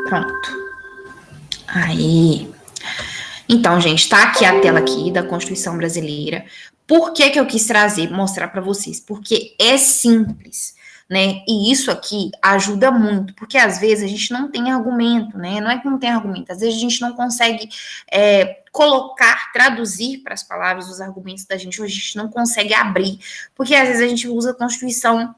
Pronto. Aí. Então, gente, tá aqui a tela aqui da Constituição Brasileira. Por que que eu quis trazer, mostrar para vocês? Porque é simples, né? E isso aqui ajuda muito, porque às vezes a gente não tem argumento, né? Não é que não tem argumento, às vezes a gente não consegue colocar, traduzir para as palavras os argumentos da gente, ou a gente não consegue abrir, porque às vezes a gente usa a Constituição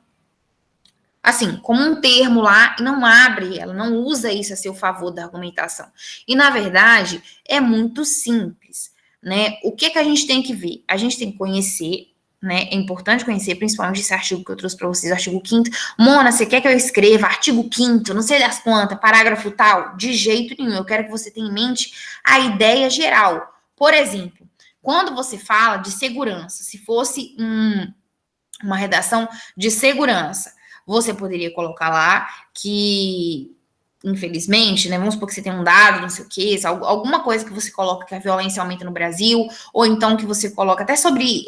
assim, como um termo lá, e não abre, ela não usa isso a seu favor da argumentação. E, na verdade, é muito simples, né? O que a gente tem que ver? A gente tem que conhecer, né? É importante conhecer, principalmente esse artigo que eu trouxe para vocês, o artigo 5º. Mona, você quer que eu escreva artigo 5º, não sei das quantas, parágrafo tal? De jeito nenhum, eu quero que você tenha em mente a ideia geral. Por exemplo, quando você fala de segurança, se fosse uma redação de segurança, você poderia colocar lá que, infelizmente, né, vamos supor que você tem um dado, não sei o quê, alguma coisa que você coloca que a violência aumenta no Brasil, ou então que você coloca até sobre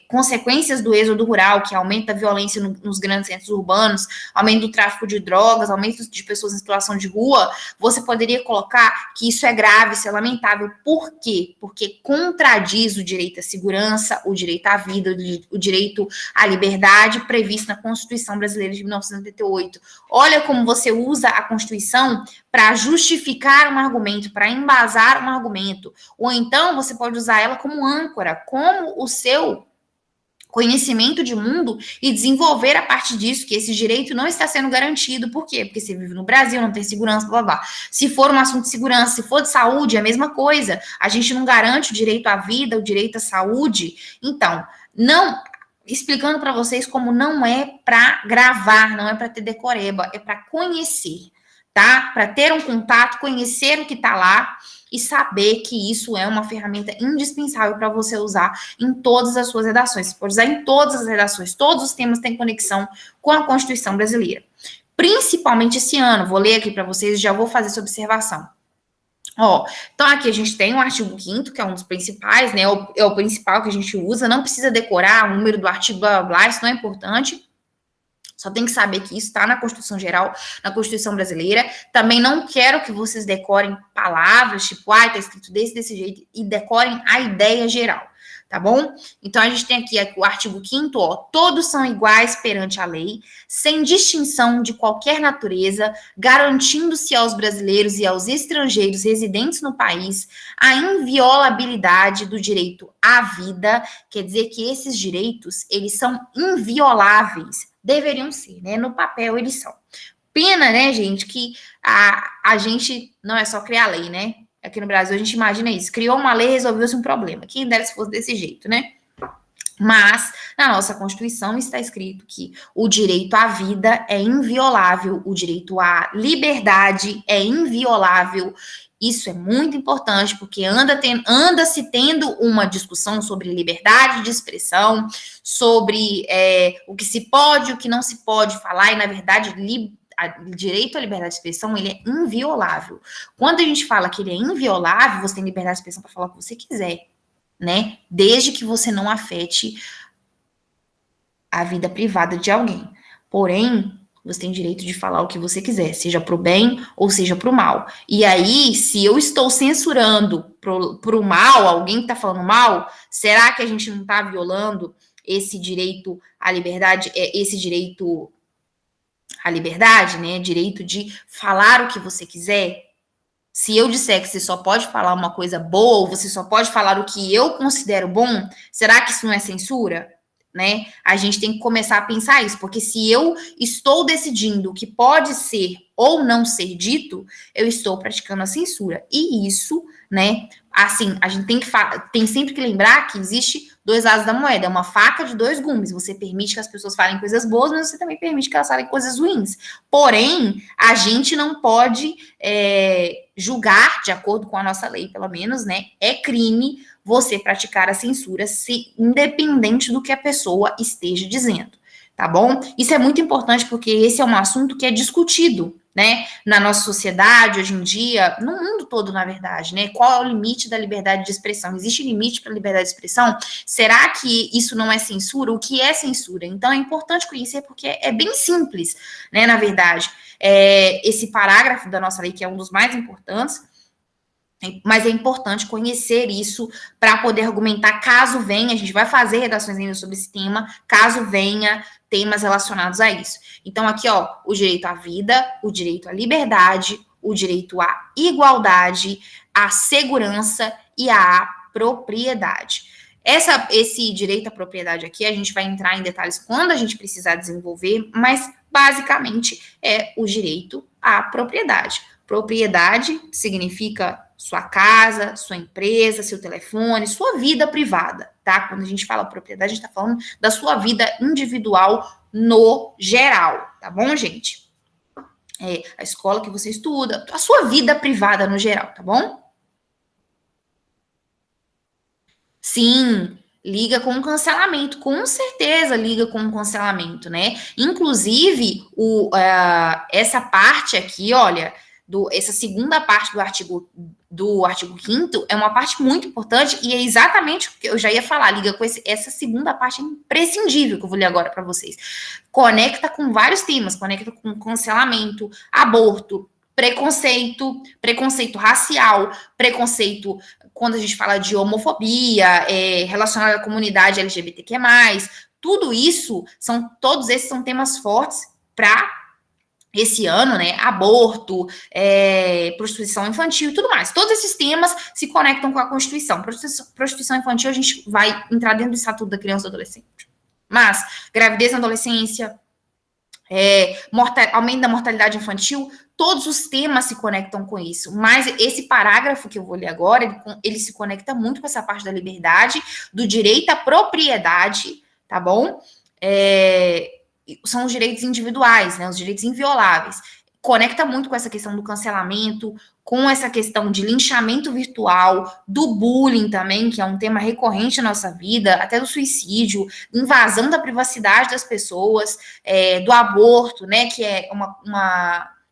consequências do êxodo rural, que aumenta a violência nos grandes centros urbanos, aumento do tráfico de drogas, aumento de pessoas em situação de rua, você poderia colocar que isso é grave, isso é lamentável. Por quê? Porque contradiz o direito à segurança, o direito à vida, o direito à liberdade previsto na Constituição Brasileira de 1988. Olha como você usa a Constituição para justificar um argumento, para embasar um argumento, ou então você pode usar ela como âncora, como o seu conhecimento de mundo e desenvolver a partir disso que esse direito não está sendo garantido. Por quê? Porque você vive no Brasil, não tem segurança, blá, blá. Se for um assunto de segurança, se for de saúde, é a mesma coisa. A gente não garante o direito à vida, o direito à saúde. Então, não... explicando para vocês como não é para gravar, não é para ter decoreba, é para conhecer, tá? Para ter um contato, conhecer o que está lá e saber que isso é uma ferramenta indispensável para você usar em todas as suas redações. Você pode usar em todas as redações, todos os temas têm conexão com a Constituição Brasileira. Principalmente esse ano, vou ler aqui para vocês e já vou fazer essa observação. Ó, então aqui a gente tem o artigo 5º, que é um dos principais, né? É o principal que a gente usa, não precisa decorar o número do artigo, blá, blá, blá, isso não é importante. Só tem que saber que isso está na Constituição Geral, na Constituição Brasileira. Também não quero que vocês decorem palavras, tipo, tá escrito desse jeito, e decorem a ideia geral, tá bom? Então, a gente tem aqui o artigo 5º, ó, todos são iguais perante a lei, sem distinção de qualquer natureza, garantindo-se aos brasileiros e aos estrangeiros residentes no país a inviolabilidade do direito à vida, quer dizer que esses direitos, eles são invioláveis, deveriam ser, né? No papel eles são. Pena, né, gente, que a gente não é só criar lei, né? Aqui no Brasil a gente imagina isso. Criou uma lei, resolveu-se um problema. Quem dera se fosse desse jeito, né? Mas na nossa Constituição está escrito que o direito à vida é inviolável, o direito à liberdade é inviolável. Isso é muito importante, porque anda-se tendo uma discussão sobre liberdade de expressão, sobre o que se pode e o que não se pode falar, e, na verdade, o direito à liberdade de expressão, ele é inviolável. Quando a gente fala que ele é inviolável, você tem liberdade de expressão para falar o que você quiser, né? Desde que você não afete a vida privada de alguém. Porém, você tem direito de falar o que você quiser, seja para o bem ou seja para o mal. E aí, se eu estou censurando para o mal, alguém que está falando mal, será que a gente não está violando esse direito à liberdade, esse direito à liberdade, né? Direito de falar o que você quiser? Se eu disser que você só pode falar uma coisa boa, ou você só pode falar o que eu considero bom, será que isso não é censura? Né? A gente tem que começar a pensar isso, porque se eu estou decidindo o que pode ser ou não ser dito, eu estou praticando a censura. E isso, né, assim, a gente tem sempre que lembrar que existe dois lados da moeda, é uma faca de dois gumes. Você permite que as pessoas falem coisas boas, mas você também permite que elas falem coisas ruins. Porém, a gente não pode julgar, de acordo com a nossa lei, pelo menos, né, é crime você praticar a censura, independente do que a pessoa esteja dizendo, tá bom? Isso é muito importante porque esse é um assunto que é discutido, né, na nossa sociedade hoje em dia, no mundo todo, na verdade, né? Qual é o limite da liberdade de expressão? Existe limite para a liberdade de expressão? Será que isso não é censura? O que é censura? Então é importante conhecer porque é bem simples, né, na verdade. Esse parágrafo da nossa lei, que é um dos mais importantes, mas é importante conhecer isso para poder argumentar caso venha, a gente vai fazer redações ainda sobre esse tema, caso venha temas relacionados a isso. Então, aqui, ó, o direito à vida, o direito à liberdade, o direito à igualdade, à segurança e à propriedade. Esse direito à propriedade aqui, a gente vai entrar em detalhes quando a gente precisar desenvolver, mas basicamente é o direito à propriedade. Propriedade significa sua casa, sua empresa, seu telefone, sua vida privada, tá? Quando a gente fala propriedade, a gente tá falando da sua vida individual no geral, tá bom, gente? A escola que você estuda, a sua vida privada no geral, tá bom? Sim, liga com cancelamento, com certeza liga com cancelamento, né? Inclusive, essa parte aqui, olha, essa segunda parte do artigo 5º é uma parte muito importante e é exatamente o que eu já ia falar, liga com essa segunda parte imprescindível que eu vou ler agora para vocês. Conecta com vários temas, conecta com cancelamento, aborto, preconceito racial, preconceito quando a gente fala de homofobia, relacionado à comunidade LGBTQ+, tudo isso, todos esses são temas fortes para esse ano, né? Aborto, prostituição infantil e tudo mais. Todos esses temas se conectam com a Constituição. Prostituição infantil, a gente vai entrar dentro do Estatuto da Criança e do Adolescente. Mas, gravidez na adolescência, aumento da mortalidade infantil, todos os temas se conectam com isso. Mas esse parágrafo que eu vou ler agora, ele se conecta muito com essa parte da liberdade, do direito à propriedade, tá bom? São os direitos individuais, né? Os direitos invioláveis. Conecta muito com essa questão do cancelamento, com essa questão de linchamento virtual, do bullying também, que é um tema recorrente na nossa vida, até do suicídio, invasão da privacidade das pessoas, do aborto, né? Que é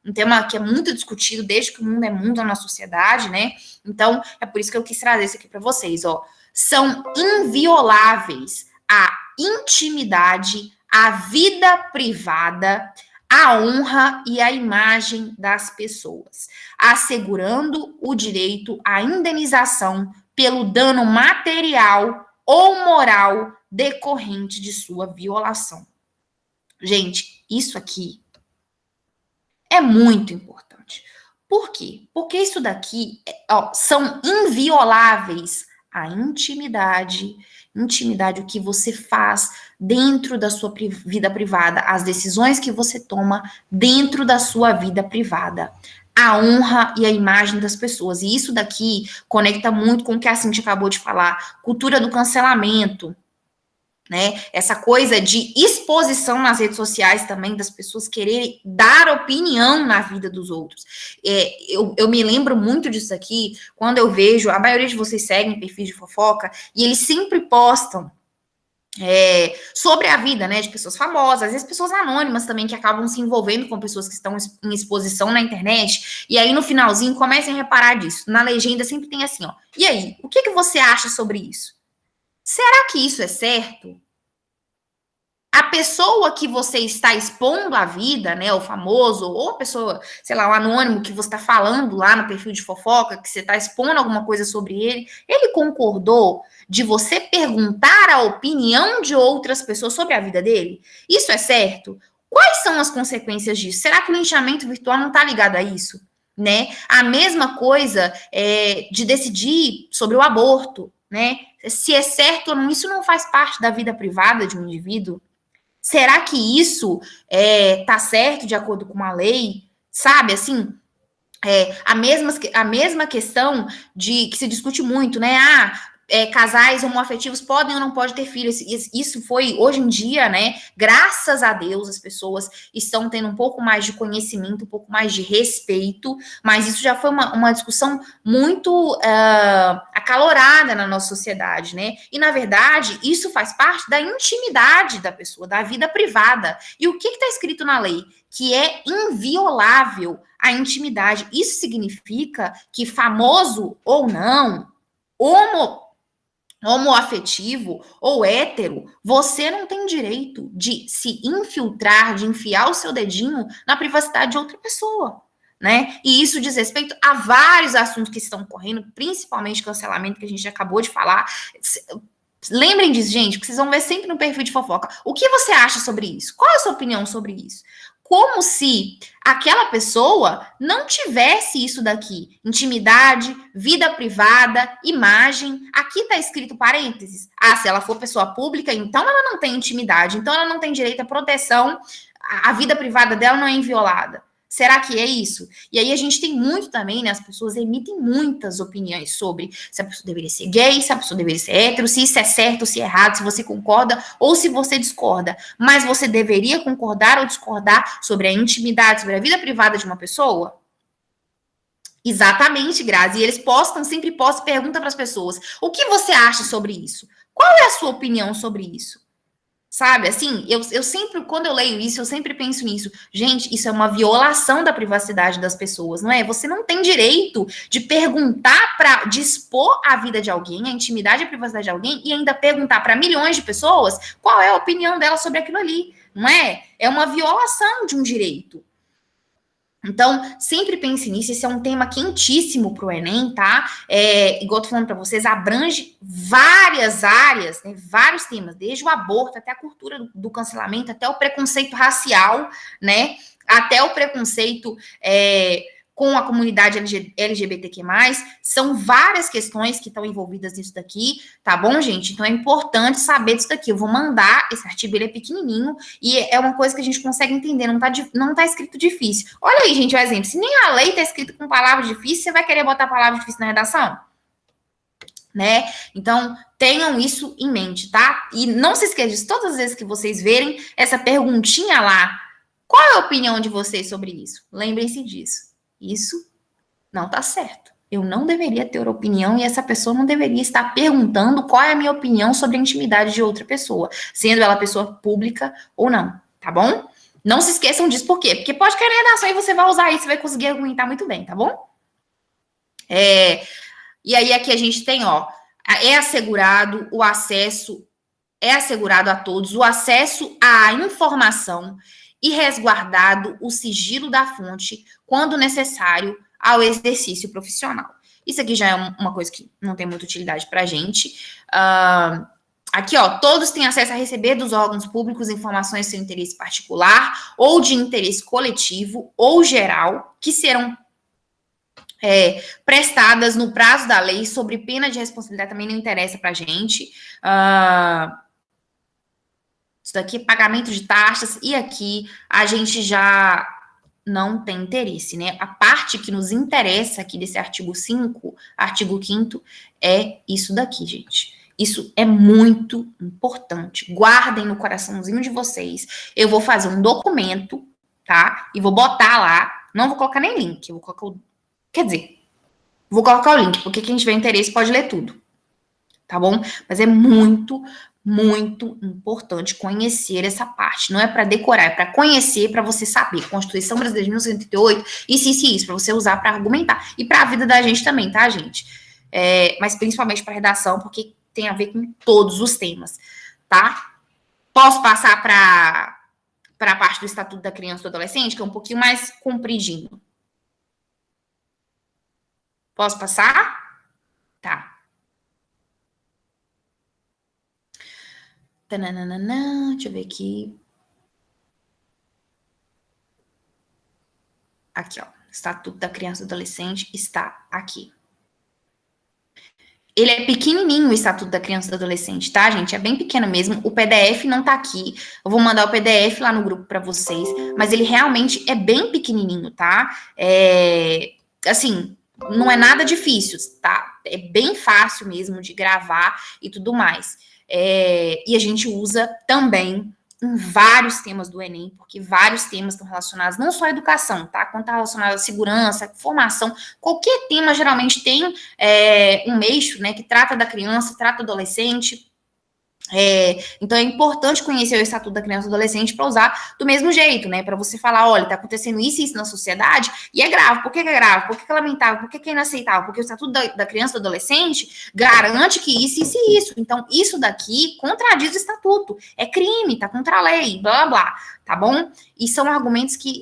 um tema que é muito discutido desde que o mundo é mundo na sociedade, né? Então, é por isso que eu quis trazer isso aqui para vocês, ó. São invioláveis a intimidade, a vida privada, a honra e a imagem das pessoas, assegurando o direito à indenização pelo dano material ou moral decorrente de sua violação. Gente, isso aqui é muito importante. Por quê? Porque isso daqui são invioláveis a intimidade, o que você faz dentro da sua vida privada, as decisões que você toma dentro da sua vida privada, a honra e a imagem das pessoas. E isso daqui conecta muito com o que a Cintia acabou de falar, cultura do cancelamento, né? Essa coisa de exposição nas redes sociais também, das pessoas quererem dar opinião na vida dos outros. Eu me lembro muito disso aqui, quando eu vejo, a maioria de vocês seguem perfis de fofoca, e eles sempre postam sobre a vida, né, de pessoas famosas, às vezes pessoas anônimas também, que acabam se envolvendo com pessoas que estão em exposição na internet, e aí no finalzinho comecem a reparar disso. Na legenda sempre tem assim, ó, e aí, o que você acha sobre isso? Será que isso é certo? A pessoa que você está expondo a vida, né, o famoso, ou a pessoa, sei lá, o anônimo que você está falando lá no perfil de fofoca, que você está expondo alguma coisa sobre ele concordou de você perguntar a opinião de outras pessoas sobre a vida dele? Isso é certo? Quais são as consequências disso? Será que o linchamento virtual não está ligado a isso? Né? A mesma coisa de decidir sobre o aborto, né? Se é certo ou não, isso não faz parte da vida privada de um indivíduo? Será que isso tá certo de acordo com uma lei? Sabe, assim, a mesma questão de que se discute muito, né? casais homoafetivos podem ou não podem ter filhos. Isso foi, hoje em dia, né? Graças a Deus, as pessoas estão tendo um pouco mais de conhecimento, um pouco mais de respeito, mas isso já foi uma discussão muito acalorada na nossa sociedade, né? E, na verdade, isso faz parte da intimidade da pessoa, da vida privada. E o que está escrito na lei? Que é inviolável a intimidade. Isso significa que, famoso ou não, homoafetivo ou hétero, você não tem direito de se infiltrar, de enfiar o seu dedinho na privacidade de outra pessoa, né? E isso diz respeito a vários assuntos que estão correndo, principalmente cancelamento, que a gente acabou de falar. Lembrem disso, gente, porque vocês vão ver sempre no perfil de fofoca. O que você acha sobre isso? Qual é a sua opinião sobre isso? Como se aquela pessoa não tivesse isso daqui. Intimidade, vida privada, imagem. Aqui está escrito parênteses. Ah, se ela for pessoa pública, então ela não tem intimidade. Então ela não tem direito à proteção. A vida privada dela não é inviolada. Será que é isso? E aí a gente tem muito também, né? As pessoas emitem muitas opiniões sobre se a pessoa deveria ser gay, se a pessoa deveria ser hétero, se isso é certo, se é errado, se você concorda ou se você discorda. Mas você deveria concordar ou discordar sobre a intimidade, sobre a vida privada de uma pessoa? Exatamente, Grazi. E eles sempre postam pergunta para as pessoas: o que você acha sobre isso? Qual é a sua opinião sobre isso? Sabe, assim, eu sempre, quando eu leio isso, eu sempre penso nisso. Gente, isso é uma violação da privacidade das pessoas, não é? Você não tem direito de perguntar para dispor a vida de alguém, a intimidade e a privacidade de alguém, e ainda perguntar para milhões de pessoas qual é a opinião dela sobre aquilo ali, não é? É uma violação de um direito. Então, sempre pense nisso, esse é um tema quentíssimo para o Enem, tá? Igual eu tô falando para vocês, abrange várias áreas, né, vários temas, desde o aborto até a cultura do cancelamento, até o preconceito racial, né? Até o preconceito com a comunidade LGBTQ+, são várias questões que estão envolvidas nisso daqui, tá bom, gente? Então é importante saber disso daqui. Eu vou mandar, esse artigo, ele é pequenininho, e é uma coisa que a gente consegue entender, não tá escrito difícil. Olha aí, gente, o exemplo, se nem a lei tá escrita com palavras difíceis, você vai querer botar palavras difíceis na redação? Né? Então, tenham isso em mente, tá? E não se esqueçam disso, todas as vezes que vocês verem essa perguntinha lá, qual é a opinião de vocês sobre isso? Lembrem-se disso. Isso não tá certo. Eu não deveria ter opinião e essa pessoa não deveria estar perguntando qual é a minha opinião sobre a intimidade de outra pessoa, sendo ela pessoa pública ou não, tá bom? Não se esqueçam disso, por quê? Porque pode cair na redação e você vai usar isso, você vai conseguir argumentar muito bem, tá bom? E aí aqui a gente tem, ó, é assegurado a todos o acesso à informação e resguardado o sigilo da fonte quando necessário ao exercício profissional. Isso aqui já é uma coisa que não tem muita utilidade para a gente. Aqui, ó, todos têm acesso a receber dos órgãos públicos informações de seu interesse particular ou de interesse coletivo ou geral, que serão prestadas no prazo da lei, sobre pena de responsabilidade, também não interessa para a gente. Isso daqui é pagamento de taxas, e aqui a gente já não tem interesse, né? A parte que nos interessa aqui desse artigo 5, artigo 5º, é isso daqui, gente. Isso é muito importante. Guardem no coraçãozinho de vocês. Eu vou fazer um documento, tá? E vou botar lá. Não vou colocar nem link. Eu vou colocar vou colocar o link, porque quem tiver interesse pode ler tudo. Tá bom? Mas é muito importante conhecer essa parte. Não é para decorar, é para conhecer, para você saber. Constituição Brasileira de 1988, isso, para você usar para argumentar. E para a vida da gente também, tá, gente? Mas principalmente para redação, porque tem a ver com todos os temas, tá? Posso passar para a parte do Estatuto da Criança e do Adolescente, que é um pouquinho mais compridinho. Posso passar? Tá. Tananana, deixa eu ver aqui. Aqui, ó. Estatuto da Criança e do Adolescente está aqui. Ele é pequenininho, o Estatuto da Criança e do Adolescente, tá, gente? É bem pequeno mesmo. O PDF não tá aqui. Eu vou mandar o PDF lá no grupo para vocês, mas ele realmente é bem pequenininho, tá? Assim, não é nada difícil, tá? É bem fácil mesmo de gravar e tudo mais. E a gente usa também em vários temas do Enem, porque vários temas estão relacionados, não só à educação, tá? Quanto relacionado à segurança, formação, qualquer tema geralmente tem um eixo, né, que trata da criança, trata do adolescente. Então é importante conhecer o Estatuto da Criança e do Adolescente para usar do mesmo jeito, né? Para você falar, olha, está acontecendo isso e isso na sociedade e é grave. Por que é grave? Por que é lamentável? Por que é inaceitável? Porque o Estatuto da Criança e do Adolescente garante que isso e isso. Então, isso daqui contradiz o Estatuto. É crime, tá contra a lei, blá, blá, blá, tá bom? E são argumentos que,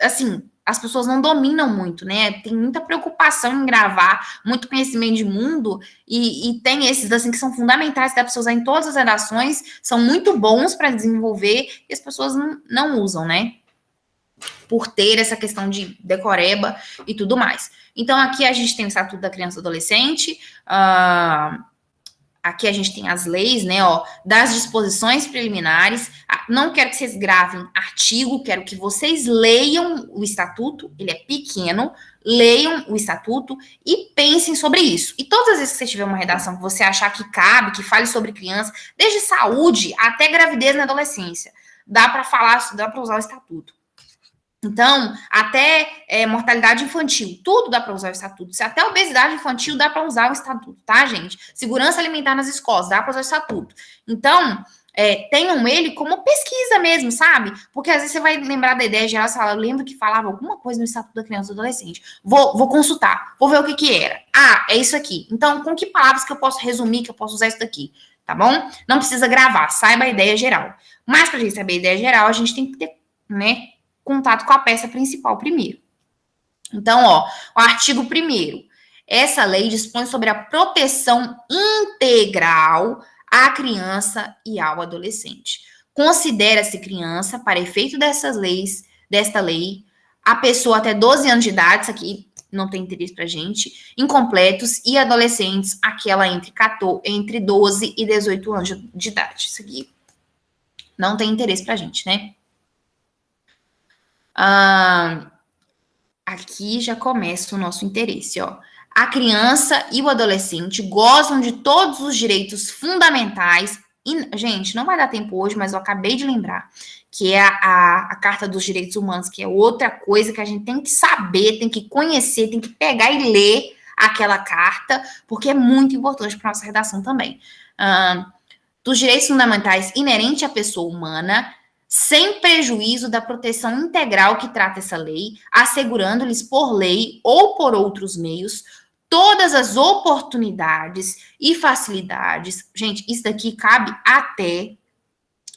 assim, as pessoas não dominam muito, né? Tem muita preocupação em gravar, muito conhecimento de mundo, e tem esses, assim, que são fundamentais, dá para você usar em todas as redações, são muito bons para desenvolver, e as pessoas não usam, né? Por ter essa questão de decoreba e tudo mais. Então, aqui a gente tem o Estatuto da Criança e do Adolescente, aqui a gente tem as leis, né, das disposições preliminares. Não quero que vocês gravem artigo, quero que vocês leiam o estatuto, ele é pequeno, leiam o estatuto e pensem sobre isso. E todas as vezes que você tiver uma redação que você achar que cabe, que fale sobre criança, desde saúde até gravidez na adolescência, dá para usar o estatuto. Então, até mortalidade infantil, tudo dá para usar o estatuto. Se até obesidade infantil dá para usar o estatuto, tá, gente? Segurança alimentar nas escolas, dá para usar o estatuto. Então, tenham ele como pesquisa mesmo, sabe? Porque às vezes você vai lembrar da ideia geral, você fala, eu lembro que falava alguma coisa no Estatuto da Criança e do Adolescente. Vou consultar, vou ver o que era. É isso aqui. Então, com que palavras que eu posso resumir, que eu posso usar isso daqui? Tá bom? Não precisa gravar, saiba a ideia geral. Mas pra gente saber a ideia geral, a gente tem que ter, né, contato com a peça principal primeiro. Então, o artigo 1º. Essa lei dispõe sobre a proteção integral à criança e ao adolescente. Considera-se criança, para efeito desta lei, a pessoa até 12 anos de idade, isso aqui não tem interesse pra gente, incompletos, e adolescentes, aquela entre 12 e 18 anos de idade. Isso aqui não tem interesse pra gente, né? Aqui já começa o nosso interesse, A criança e o adolescente gozam de todos os direitos fundamentais. E, gente, não vai dar tempo hoje, mas eu acabei de lembrar que é a Carta dos Direitos Humanos, que é outra coisa que a gente tem que saber, tem que conhecer, tem que pegar e ler aquela carta, porque é muito importante para nossa redação também. Dos direitos fundamentais inerentes à pessoa humana, sem prejuízo da proteção integral que trata essa lei, assegurando-lhes por lei ou por outros meios todas as oportunidades e facilidades. Gente, isso daqui cabe até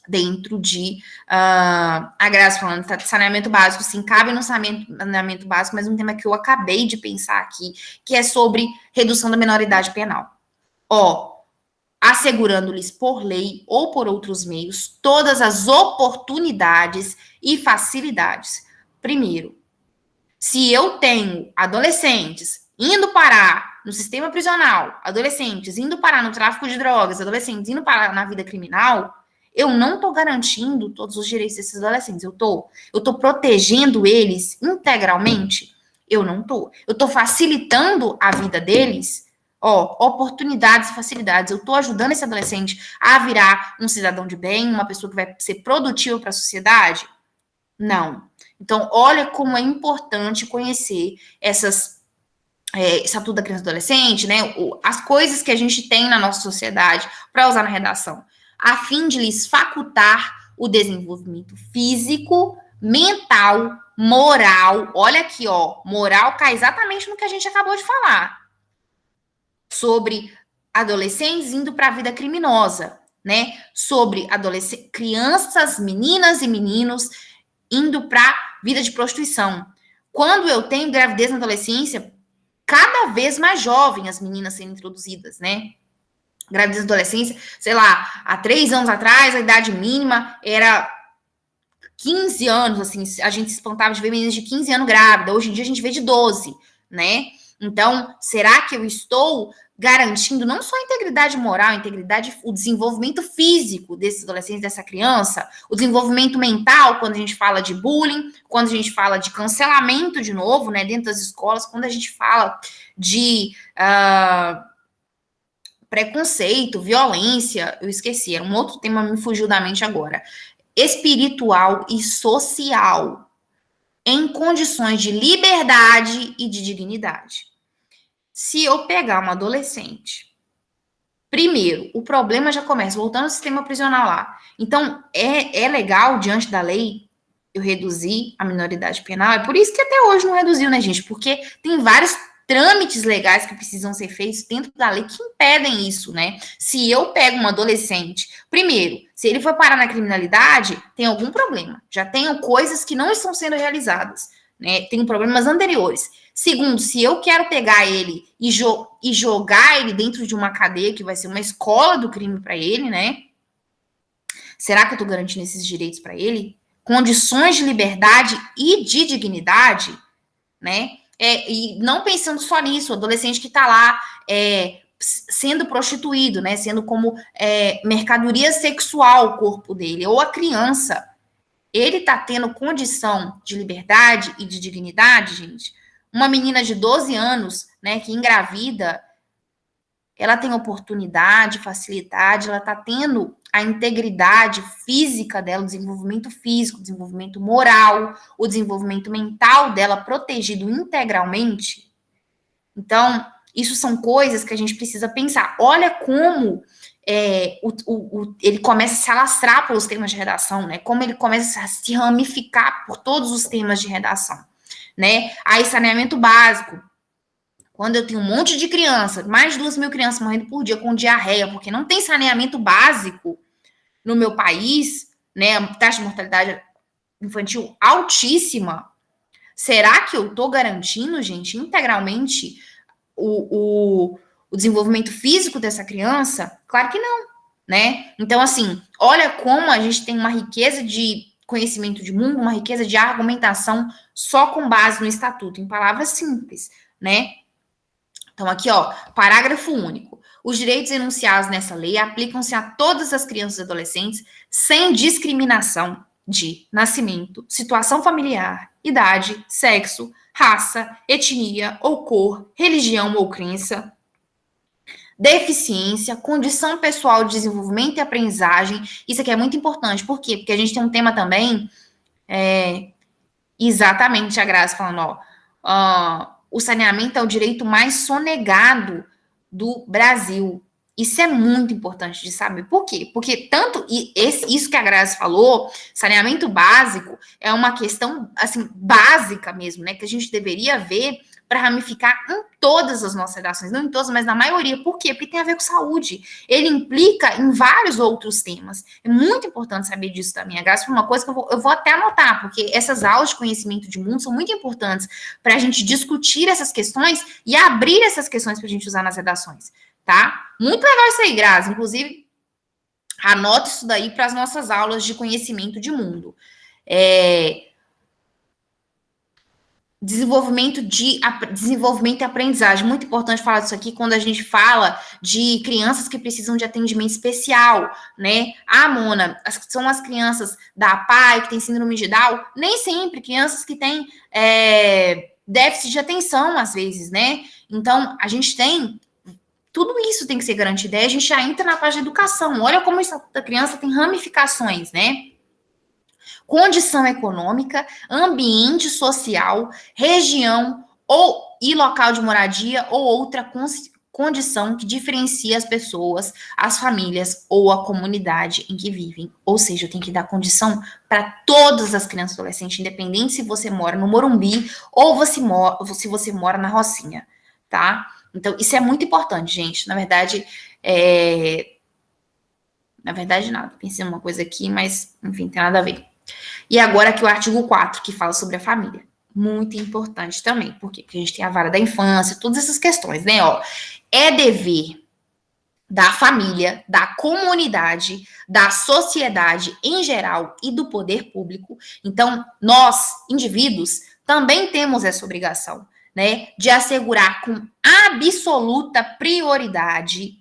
dentro de a Graça falando de saneamento básico, sim, cabe no saneamento básico, mas um tema que eu acabei de pensar aqui, que é sobre redução da menoridade penal. Assegurando-lhes por lei ou por outros meios todas as oportunidades e facilidades. Primeiro, se eu tenho adolescentes indo parar no sistema prisional, adolescentes indo parar no tráfico de drogas, adolescentes indo parar na vida criminal, eu não estou garantindo todos os direitos desses adolescentes. Eu estou protegendo eles integralmente? Eu não estou. Eu estou facilitando a vida deles? Oportunidades e facilidades. Eu estou ajudando esse adolescente a virar um cidadão de bem, uma pessoa que vai ser produtiva para a sociedade? Não. Então, olha como é importante conhecer Estatuto da Criança e do Adolescente, né? As coisas que a gente tem na nossa sociedade para usar na redação, a fim de lhes facultar o desenvolvimento físico, mental, moral. Olha aqui, moral cai exatamente no que a gente acabou de falar. Sobre adolescentes indo para a vida criminosa, né? Sobre crianças, meninas e meninos indo para a vida de prostituição. Quando eu tenho gravidez na adolescência, cada vez mais jovem as meninas sendo introduzidas, né? Gravidez na adolescência, sei lá, há 3 anos atrás, a idade mínima era 15 anos, assim, a gente se espantava de ver meninas de 15 anos grávida. Hoje em dia a gente vê de 12, né? Então, será que eu estou garantindo não só a integridade moral, a integridade, o desenvolvimento físico desses adolescentes, dessa criança, o desenvolvimento mental, quando a gente fala de bullying, quando a gente fala de cancelamento de novo, né, dentro das escolas, quando a gente fala de preconceito, violência, eu esqueci, era um outro tema, me fugiu da mente agora, espiritual e social, em condições de liberdade e de dignidade. Se eu pegar uma adolescente, primeiro, o problema já começa, voltando ao sistema prisional lá. Então, é legal, diante da lei, eu reduzir a minoridade penal. É por isso que até hoje não reduziu, né, gente? Porque tem vários trâmites legais que precisam ser feitos dentro da lei que impedem isso, né? Se eu pego um adolescente, primeiro, se ele for parar na criminalidade, tem algum problema. Já tenho coisas que não estão sendo realizadas, né? Tem problemas anteriores. Segundo, se eu quero pegar ele e jogar ele dentro de uma cadeia, que vai ser uma escola do crime para ele, né? Será que eu estou garantindo esses direitos para ele? Condições de liberdade e de dignidade, né? E não pensando só nisso, o adolescente que está lá sendo prostituído, né? Sendo como mercadoria sexual o corpo dele, ou a criança. Ele está tendo condição de liberdade e de dignidade, gente. Uma menina de 12 anos, né, que engravida, ela tem oportunidade, facilidade, ela está tendo a integridade física dela, o desenvolvimento físico, o desenvolvimento moral, o desenvolvimento mental dela protegido integralmente. Então, isso são coisas que a gente precisa pensar. Olha como ele começa a se alastrar pelos temas de redação, né? Como ele começa a se ramificar por todos os temas de redação, né? Aí, saneamento básico. Quando eu tenho um monte de criança, mais de 2.000 crianças morrendo por dia com diarreia, porque não tem saneamento básico no meu país, né? A taxa de mortalidade infantil altíssima. Será que eu estou garantindo, gente, integralmente o desenvolvimento físico dessa criança? Claro que não, né? Então, assim, olha como a gente tem uma riqueza de conhecimento de mundo, uma riqueza de argumentação só com base no estatuto, em palavras simples, né? Então, aqui, ó, parágrafo único. Os direitos enunciados nessa lei aplicam-se a todas as crianças e adolescentes sem discriminação de nascimento, situação familiar, idade, sexo, raça, etnia ou cor, religião ou crença, deficiência, condição pessoal de desenvolvimento e aprendizagem. Isso aqui é muito importante. Por quê? Porque a gente tem um tema também, exatamente a Graça falando, o saneamento é o direito mais sonegado do Brasil. Isso é muito importante de saber. Por quê? Porque isso que a Grazi falou, saneamento básico, é uma questão, assim, básica mesmo, né? Que a gente deveria ver para ramificar em todas as nossas redações. Não em todas, mas na maioria. Por quê? Porque tem a ver com saúde. Ele implica em vários outros temas. É muito importante saber disso também. A Grazi falou uma coisa que eu vou até anotar, porque essas aulas de conhecimento de mundo são muito importantes para a gente discutir essas questões e abrir essas questões para a gente usar nas redações. Tá? Muito legal isso aí, Grazi. Inclusive, anota isso daí para as nossas aulas de conhecimento de mundo. Desenvolvimento e aprendizagem. Muito importante falar disso aqui quando a gente fala de crianças que precisam de atendimento especial, né? Mona, são as crianças da APAE, que tem síndrome de Down? Nem sempre. Crianças que têm déficit de atenção, às vezes, né? Então, a gente tem... Tudo isso tem que ser garantido. Aí a gente já entra na parte de educação. Olha como a criança tem ramificações, né? Condição econômica, ambiente social, região e local de moradia ou outra condição que diferencia as pessoas, as famílias ou a comunidade em que vivem. Ou seja, tem que dar condição para todas as crianças e adolescentes, independente se você mora no Morumbi ou se você mora na Rocinha, tá? Então, isso é muito importante, gente. Na verdade, nada. Pensei em uma coisa aqui, mas, enfim, tem nada a ver. E agora aqui o artigo 4, que fala sobre a família. Muito importante também. Por quê? Porque a gente tem a vara da infância, todas essas questões, né? É dever da família, da comunidade, da sociedade em geral e do poder público. Então, nós, indivíduos, também temos essa obrigação, né? De assegurar com absoluta prioridade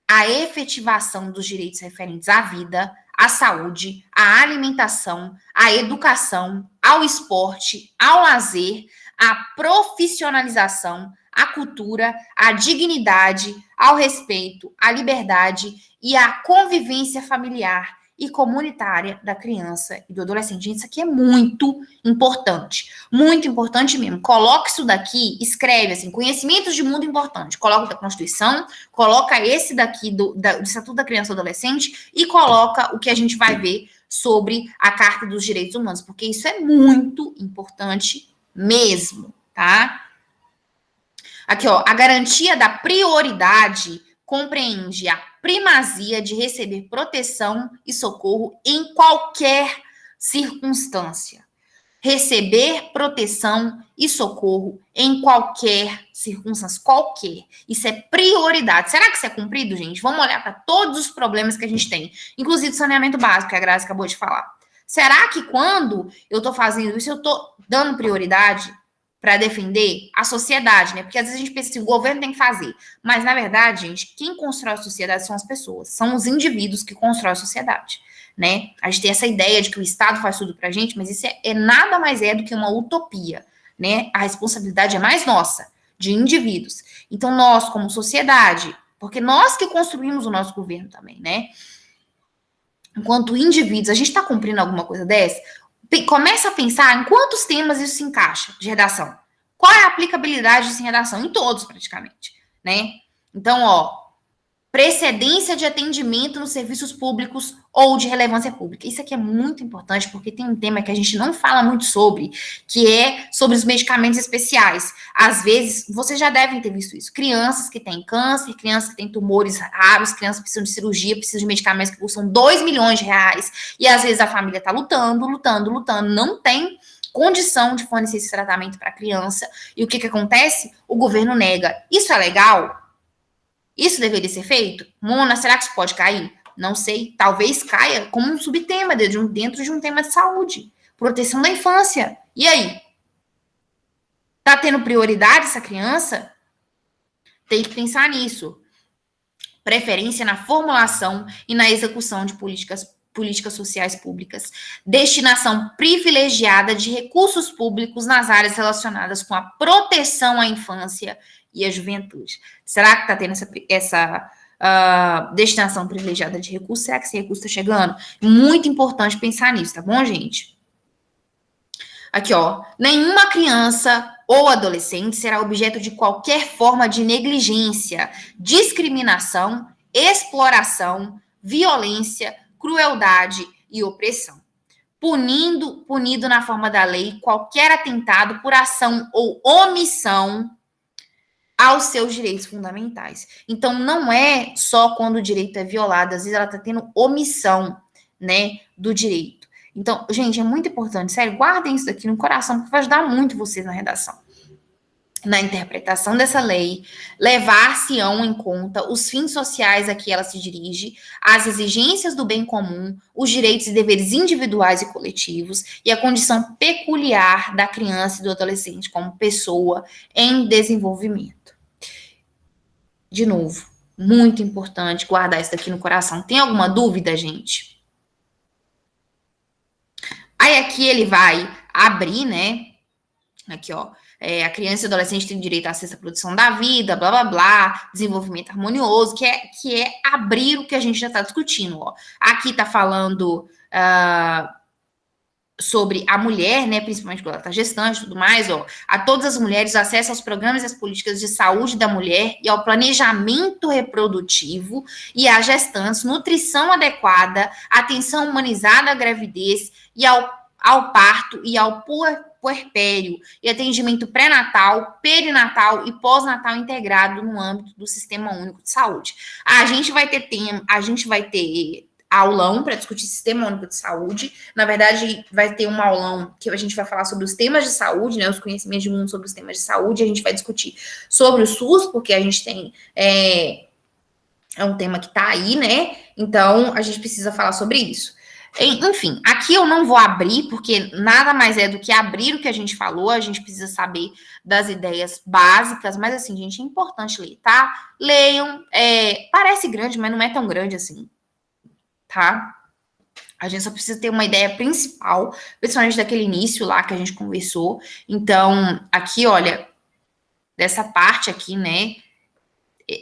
a efetivação dos direitos referentes à vida, à saúde, à alimentação, à educação, ao esporte, ao lazer, à profissionalização, à cultura, à dignidade, ao respeito, à liberdade e à convivência familiar e comunitária da criança e do adolescente. Isso aqui é muito importante mesmo. Coloca isso daqui, escreve assim, conhecimentos de mundo importante. Coloca da Constituição, coloca esse daqui do Estatuto da Criança e do Adolescente e coloca o que a gente vai ver sobre a Carta dos Direitos Humanos, porque isso é muito importante mesmo, tá? Aqui, ó, a garantia da prioridade compreende a primazia de receber proteção e socorro em qualquer circunstância. Receber proteção e socorro em qualquer circunstância, qualquer. Isso é prioridade. Será que isso é cumprido, gente? Vamos olhar para todos os problemas que a gente tem, inclusive saneamento básico, que a Grazi acabou de falar. Será que quando eu estou fazendo isso, eu estou dando prioridade para defender a sociedade, né? Porque às vezes a gente pensa assim, o governo tem que fazer. Mas, na verdade, gente, quem constrói a sociedade são as pessoas. São os indivíduos que constroem a sociedade, né? A gente tem essa ideia de que o Estado faz tudo pra gente, mas isso nada mais do que uma utopia, né? A responsabilidade é mais nossa, de indivíduos. Então, nós, como sociedade, porque nós que construímos o nosso governo também, né? Enquanto indivíduos, a gente está cumprindo alguma coisa dessa? Começa a pensar em quantos temas isso se encaixa de redação. Qual é a aplicabilidade disso em redação? Em todos, praticamente, né? Então, ó, precedência de atendimento nos serviços públicos ou de relevância pública. Isso aqui é muito importante, porque tem um tema que a gente não fala muito sobre, que é sobre os medicamentos especiais. Às vezes, vocês já devem ter visto isso. Crianças que têm câncer, crianças que têm tumores raros, crianças que precisam de cirurgia, precisam de medicamentos que custam 2 milhões de reais, e às vezes a família está lutando, não tem condição de fornecer esse tratamento para a criança. E o que acontece? O governo nega. Isso é legal? Isso deveria ser feito? Mona, será que isso pode cair? Não sei. Talvez caia como um subtema dentro de um tema de saúde. Proteção da infância. E aí? Tá tendo prioridade essa criança? Tem que pensar nisso. Preferência na formulação e na execução de políticas sociais públicas. Destinação privilegiada de recursos públicos nas áreas relacionadas com a proteção à infância e a juventude. Será que está tendo essa destinação privilegiada de recursos? Será que esse recurso está chegando? Muito importante pensar nisso, tá bom, gente? Aqui, ó. Nenhuma criança ou adolescente será objeto de qualquer forma de negligência, discriminação, exploração, violência, crueldade e opressão. Punido na forma da lei qualquer atentado por ação ou omissão aos seus direitos fundamentais. Então, não é só quando o direito é violado, às vezes ela está tendo omissão, né, do direito. Então, gente, é muito importante, sério, guardem isso aqui no coração, porque vai ajudar muito vocês na redação. Na interpretação dessa lei, levar-se-ão em conta os fins sociais a que ela se dirige, as exigências do bem comum, os direitos e deveres individuais e coletivos e a condição peculiar da criança e do adolescente como pessoa em desenvolvimento. De novo, muito importante guardar isso daqui no coração. Tem alguma dúvida, gente? Aí aqui ele vai abrir, né? Aqui, ó. A criança e o adolescente têm direito à acesso à produção da vida, blá, blá, blá, desenvolvimento harmonioso, que é abrir o que a gente já está discutindo, ó. Aqui está falando sobre a mulher, né, principalmente quando ela está gestante e tudo mais, ó, a todas as mulheres acesso aos programas e às políticas de saúde da mulher e ao planejamento reprodutivo e às gestantes, nutrição adequada, atenção humanizada à gravidez e ao parto e ao puerpério e atendimento pré-natal, perinatal e pós-natal integrado no âmbito do Sistema Único de Saúde. A gente vai ter aulão para discutir Sistema Único de Saúde. Na verdade, vai ter um aulão que a gente vai falar sobre os temas de saúde, né, os conhecimentos de mundo sobre os temas de saúde. A gente vai discutir sobre o SUS, porque a gente tem é um tema que está aí, né? Então, a gente precisa falar sobre isso. Enfim, aqui eu não vou abrir, porque nada mais é do que abrir o que a gente falou, a gente precisa saber das ideias básicas, mas assim, gente, é importante ler, tá? Leiam, parece grande, mas não é tão grande assim, tá? A gente só precisa ter uma ideia principal, principalmente daquele início lá que a gente conversou. Então, aqui, olha, dessa parte aqui, né?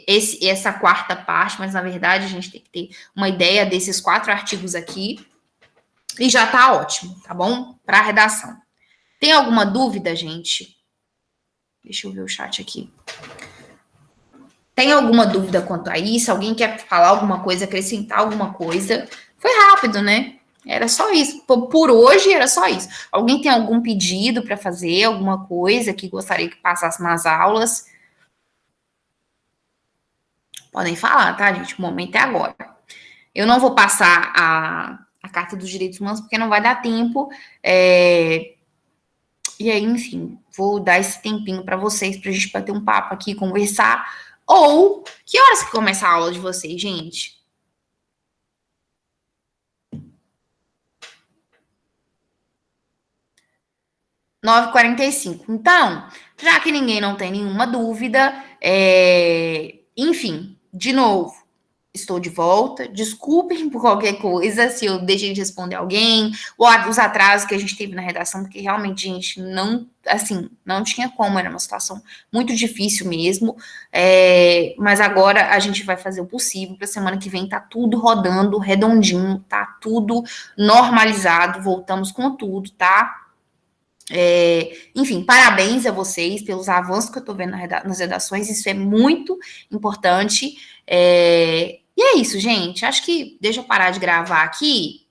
Essa quarta parte, mas na verdade a gente tem que ter uma ideia desses 4 artigos aqui. E já tá ótimo, tá bom? Para a redação. Tem alguma dúvida, gente? Deixa eu ver o chat aqui. Tem alguma dúvida quanto a isso? Alguém quer falar alguma coisa, acrescentar alguma coisa? Foi rápido, né? Era só isso. Por hoje era só isso. Alguém tem algum pedido para fazer, alguma coisa que gostaria que passasse nas aulas? Podem falar, tá, gente? O momento é agora. Eu não vou passar a Carta dos Direitos Humanos porque não vai dar tempo. E aí, enfim, vou dar esse tempinho para vocês, para a gente bater um papo aqui, conversar. Ou, que horas que começa a aula de vocês, gente? 9h45. Então, já que ninguém não tem nenhuma dúvida, enfim, de novo, estou de volta. Desculpem por qualquer coisa, se eu deixei de responder alguém, ou os atrasos que a gente teve na redação, porque realmente, gente, não, assim, não tinha como, era uma situação muito difícil mesmo. Mas agora a gente vai fazer o possível para semana que vem tá tudo rodando redondinho, tá tudo normalizado, voltamos com tudo, tá? Enfim, parabéns a vocês pelos avanços que eu estou vendo nas redações, isso é muito importante. E é isso, gente. Acho que deixa eu parar de gravar aqui.